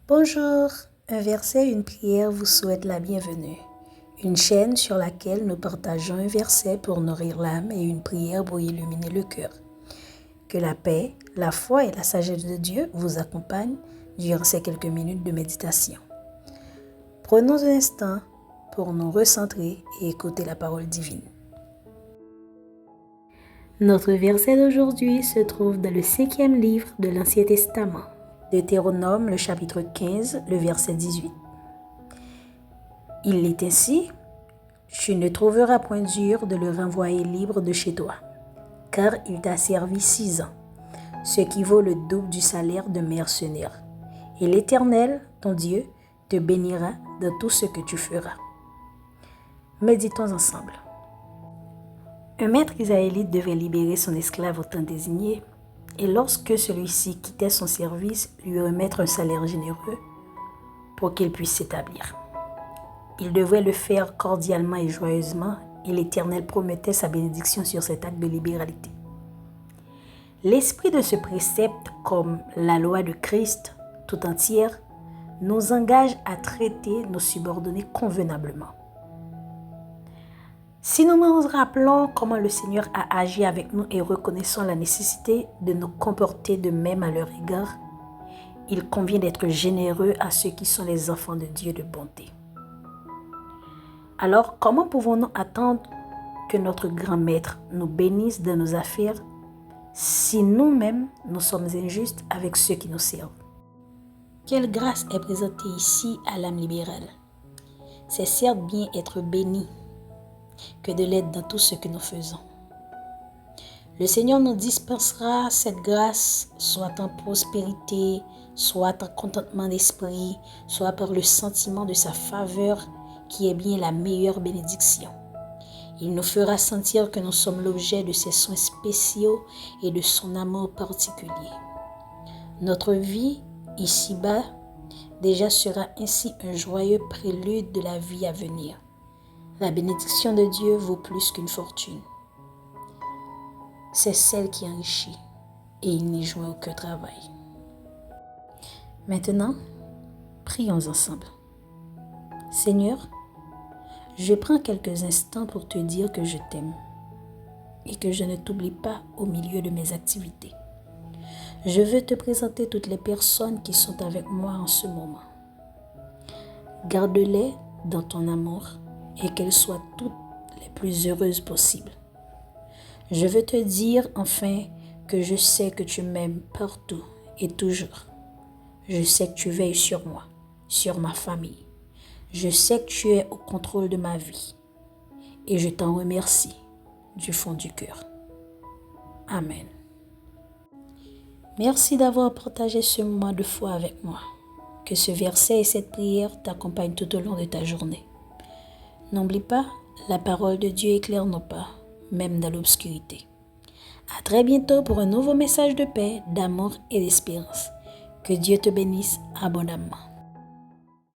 Bonjour, un verset et une prière vous souhaitent la bienvenue. Une chaîne sur laquelle nous partageons un verset pour nourrir l'âme et une prière pour illuminer le cœur. Que la paix, la foi et la sagesse de Dieu vous accompagnent durant ces quelques minutes de méditation. Prenons un instant pour nous recentrer et écouter la parole divine. Notre verset d'aujourd'hui se trouve dans le 5e livre de l'Ancien Testament, Deutéronome, le chapitre 15, le verset 18. Il est ainsi, tu ne trouveras point dur de le renvoyer libre de chez toi, car il t'a servi 6 ans, ce qui vaut le double du salaire de mercenaire. Et l'Éternel, ton Dieu, te bénira dans tout ce que tu feras. Méditons ensemble. Un maître israélite devait libérer son esclave au temps désigné, et lorsque celui-ci quittait son service, lui remettre un salaire généreux pour qu'il puisse s'établir. Il devait le faire cordialement et joyeusement, et l'Éternel promettait sa bénédiction sur cet acte de libéralité. L'esprit de ce précepte, comme la loi de Christ tout entière, nous engage à traiter nos subordonnés convenablement. Si nous nous rappelons comment le Seigneur a agi avec nous et reconnaissons la nécessité de nous comporter de même à leur égard, il convient d'être généreux à ceux qui sont les enfants de Dieu de bonté. Alors, comment pouvons-nous attendre que notre grand maître nous bénisse dans nos affaires si nous-mêmes nous sommes injustes avec ceux qui nous servent? Quelle grâce est présentée ici à l'âme libérale? C'est certes bien être béni que de l'être dans tout ce que nous faisons. Le Seigneur nous dispensera cette grâce, soit en prospérité, soit en contentement d'esprit, soit par le sentiment de sa faveur, qui est bien la meilleure bénédiction. Il nous fera sentir que nous sommes l'objet de ses soins spéciaux et de son amour particulier. Notre vie, ici-bas, déjà sera ainsi un joyeux prélude de la vie à venir. La bénédiction de Dieu vaut plus qu'une fortune. C'est celle qui enrichit et il n'y joint aucun travail. Maintenant, prions ensemble. Seigneur, je prends quelques instants pour te dire que je t'aime et que je ne t'oublie pas au milieu de mes activités. Je veux te présenter toutes les personnes qui sont avec moi en ce moment. Garde-les dans ton amour et qu'elles soient toutes les plus heureuses possibles. Je veux te dire enfin que je sais que tu m'aimes partout et toujours. Je sais que tu veilles sur moi, sur ma famille. Je sais que tu es au contrôle de ma vie et je t'en remercie du fond du cœur. Amen. Merci d'avoir partagé ce moment de foi avec moi. Que ce verset et cette prière t'accompagnent tout au long de ta journée. N'oublie pas, la parole de Dieu éclaire nos pas, même dans l'obscurité. À très bientôt pour un nouveau message de paix, d'amour et d'espérance. Que Dieu te bénisse abondamment.